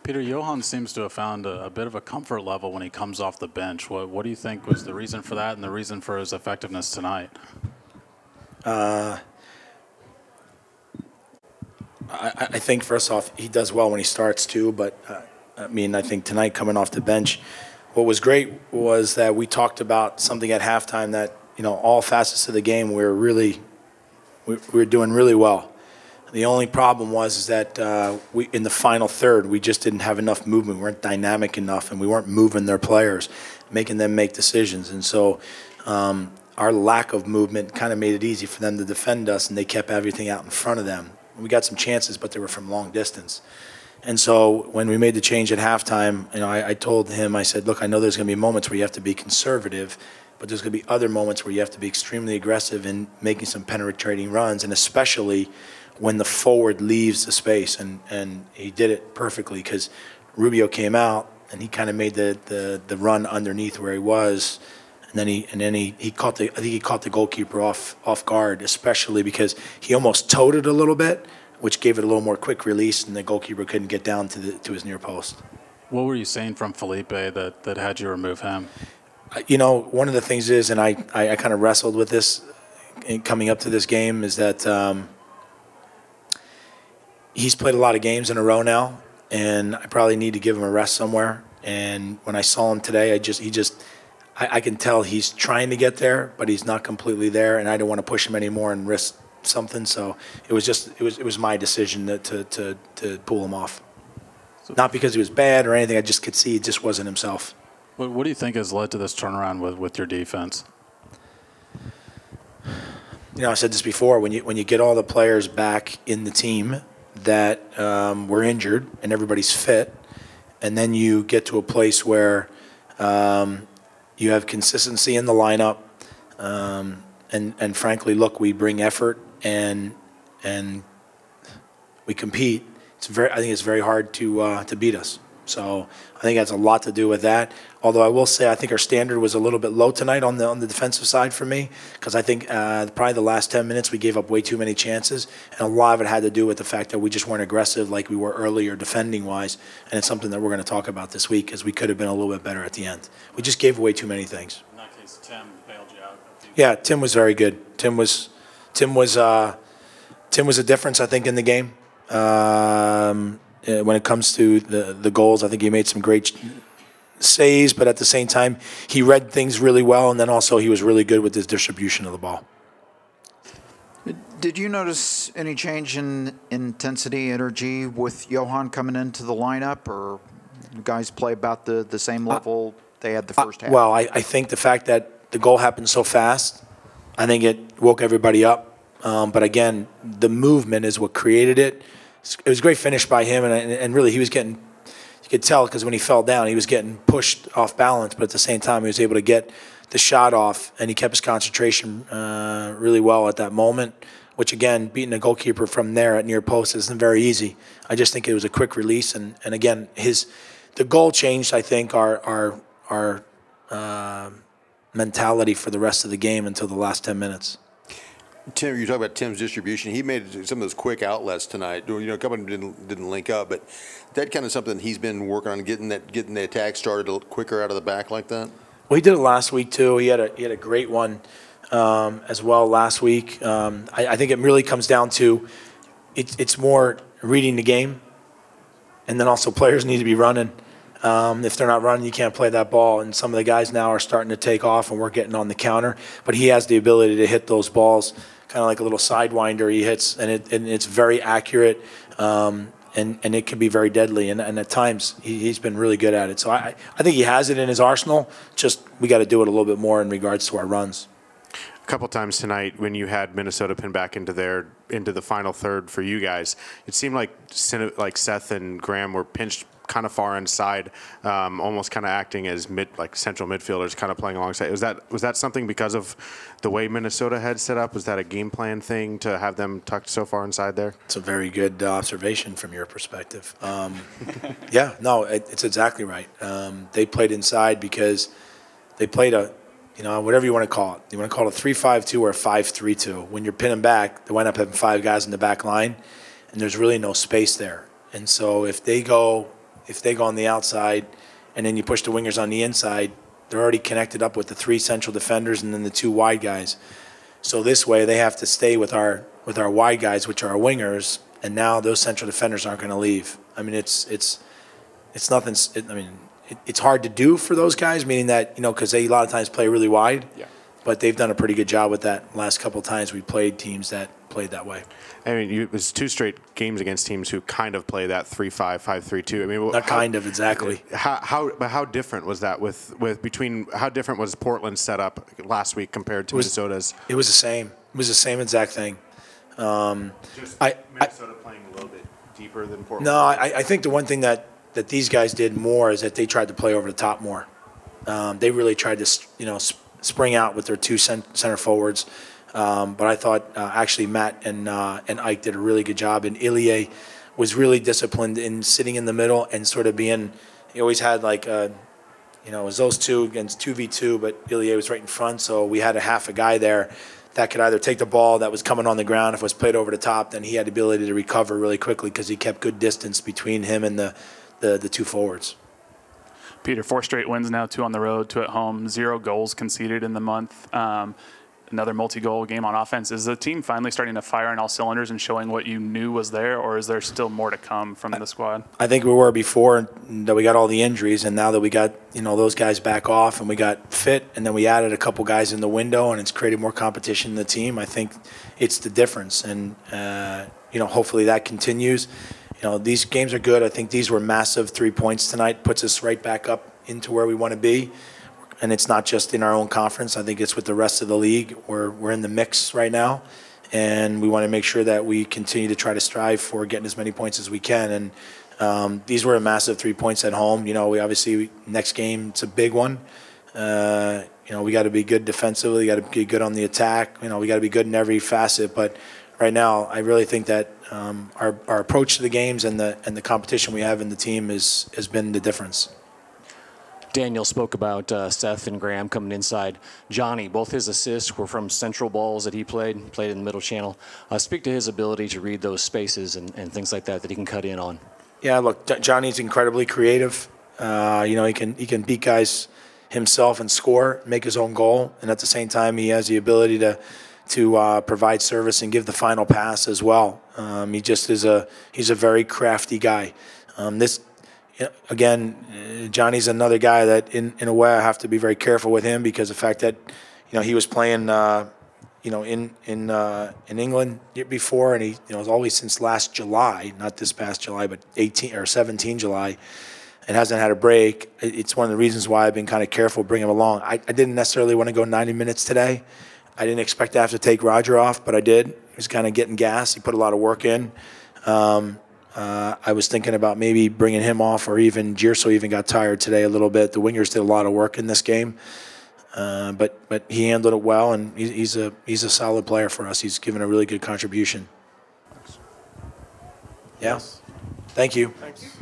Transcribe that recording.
Peter, Johan seems to have found a bit of a comfort level when he comes off the bench. What do you think was the reason for that and the reason for his effectiveness tonight? I think, first off, he does well when he starts, too. But, I mean, I think tonight coming off the bench, what was great was that we talked about something at halftime that, you know, all facets of the game we were doing really well. The only problem was that in the final third, we just didn't have enough movement. We weren't dynamic enough, and we weren't moving their players, making them make decisions. And so our lack of movement kind of made it easy for them to defend us, and they kept everything out in front of them. We got some chances, but they were from long distance. And so when we made the change at halftime, you know, I told him, I said, look, I know there's going to be moments where you have to be conservative, but there's going to be other moments where you have to be extremely aggressive in making some penetrating runs, and especially when the forward leaves the space. And he did it perfectly because Rubio came out and he kind of made the run underneath where he was. And then he caught I think he caught the goalkeeper off guard, especially because he almost towed it a little bit, which gave it a little more quick release, and the goalkeeper couldn't get down to his near post. What were you saying from Felipe that had you remove him? You know, one of the things is, and I kind of wrestled with this coming up to this game, is that he's played a lot of games in a row now, and I probably need to give him a rest somewhere. And when I saw him today, I can tell he's trying to get there, but he's not completely there, and I don't want to push him anymore and risk something. So it was my decision to pull him off. Not because he was bad or anything. I just could see he just wasn't himself. What do you think has led to this turnaround with your defense? You know, I said this before. When you get all the players back in the team that were injured and everybody's fit, and then you get to a place where you have consistency in the lineup, and frankly, look, we bring effort and we compete. I think it's very hard to beat us. So I think that's a lot to do with that. Although I will say I think our standard was a little bit low tonight on the defensive side for me, because I think probably the last 10 minutes we gave up way too many chances, and a lot of it had to do with the fact that we just weren't aggressive like we were earlier defending-wise, and it's something that we're going to talk about this week because we could have been a little bit better at the end. We just gave away too many things. In that case, Tim bailed you out. Yeah, Tim was very good. Tim was a difference, I think, in the game. When it comes to the goals, I think he made some great saves, but at the same time, he read things really well, and then also he was really good with his distribution of the ball. Did you notice any change in intensity, energy with Johan coming into the lineup, or you guys play about the same level they had the first half? Well, I think the fact that the goal happened so fast, I think it woke everybody up. But again, the movement is what created it. It was a great finish by him, and really he was getting, you could tell because when he fell down, he was getting pushed off balance, but at the same time he was able to get the shot off, and he kept his concentration really well at that moment, which again, beating a goalkeeper from there at near post isn't very easy. I just think it was a quick release, and again, the goal changed, I think, our mentality for the rest of the game until the last 10 minutes. Tim, you talk about Tim's distribution. He made some of those quick outlets tonight. You know, a couple of them didn't link up, but that kind of something he's been working on, getting the attack started a little quicker out of the back like that. Well, he did it last week too. He had a great one as well last week. I think it really comes down to it's more reading the game, and then also players need to be running. If they're not running, you can't play that ball. And some of the guys now are starting to take off, and we're getting on the counter. But he has the ability to hit those balls, kind of like a little sidewinder he hits, and it's very accurate, and it can be very deadly. And at times, he's been really good at it. So I think he has it in his arsenal. Just we got to do it a little bit more in regards to our runs. A couple times tonight when you had Minnesota pin back into the final third for you guys, it seemed like Seth and Graham were pinched kind of far inside, almost kind of acting as central midfielders, kind of playing alongside. Was that something because of the way Minnesota had set up? Was that a game plan thing to have them tucked so far inside there? It's a very good observation from your perspective. Yeah, no, it's exactly right. They played inside because they played whatever you want to call it. You want to call it a 3-5-2 or a 5-3-2. When you're pinning back, they wind up having 5 guys in the back line, and there's really no space there. And so if they go if they go on the outside and then you push the wingers on the inside, they're already connected up with the 3 central defenders and then the 2 wide guys. So this way they have to stay with our wide guys, which are our wingers, and now those central defenders aren't going to leave. I mean, it's nothing. It's hard to do for those guys, meaning that, because they a lot of times play really wide. Yeah. But they've done a pretty good job with that last couple of times we played teams that played that way. I mean, it was 2 straight games against teams who kind of play that 3-5, 5-3-2. I mean, not kind of, exactly. How different was that how different was Portland's setup last week compared to Minnesota's? It was the same. It was the same exact thing. Minnesota playing a little bit deeper than Portland. No, I think the one thing that these guys did more is that they tried to play over the top more. They really tried to, spring out with their 2 center forwards. But I thought actually Matt and Ike did a really good job. And Ilya was really disciplined in sitting in the middle and sort of being. He always had it was those 2 against 2v2, but Ilya was right in front, so we had a half a guy there that could either take the ball that was coming on the ground. If it was played over the top, then he had the ability to recover really quickly because he kept good distance between him and the 2 forwards. Peter, 4 straight wins now, 2 on the road, 2 at home, 0 goals conceded in the month. Another multi-goal game on offense. Is the team finally starting to fire on all cylinders and showing what you knew was there, or is there still more to come from the squad? I think we were before that we got all the injuries, and now that we got those guys back off and we got fit, and then we added a couple guys in the window, and it's created more competition in the team. I think it's the difference, and hopefully that continues. These games are good. I think these were massive 3 points tonight. Puts us right back up into where we want to be. And it's not just in our own conference. I think it's with the rest of the league. We're in the mix right now. And we want to make sure that we continue to try to strive for getting as many points as we can. And these were a massive 3 points at home. We obviously, next game, it's a big one. We got to be good defensively. We got to be good on the attack. We got to be good in every facet. But right now, I really think that our approach to the games and the competition we have in the team has been the difference. Daniel spoke about Seth and Graham coming inside. Johnny, both his assists were from central balls that he played in the middle channel. Speak to his ability to read those spaces and things like that he can cut in on. Yeah, look, Johnny's incredibly creative. He can beat guys himself and score, make his own goal, and at the same time he has the ability to provide service and give the final pass as well. He just is he's a very crafty guy. Again, Johnny's another guy that in a way I have to be very careful with him because of the fact that he was playing in England before, and he was always since last July, not this past July, but 18 or 17 July, and hasn't had a break. It's one of the reasons why I've been kind of careful bringing him along. I didn't necessarily want to go 90 minutes today. I didn't expect to have to take Roger off, but I did. He was kind of getting gas. He put a lot of work in. I was thinking about maybe bringing him off, or even Gierso even got tired today a little bit. The wingers did a lot of work in this game, but he handled it well, and he's a solid player for us. He's given a really good contribution. Yeah. Thank you. Thanks.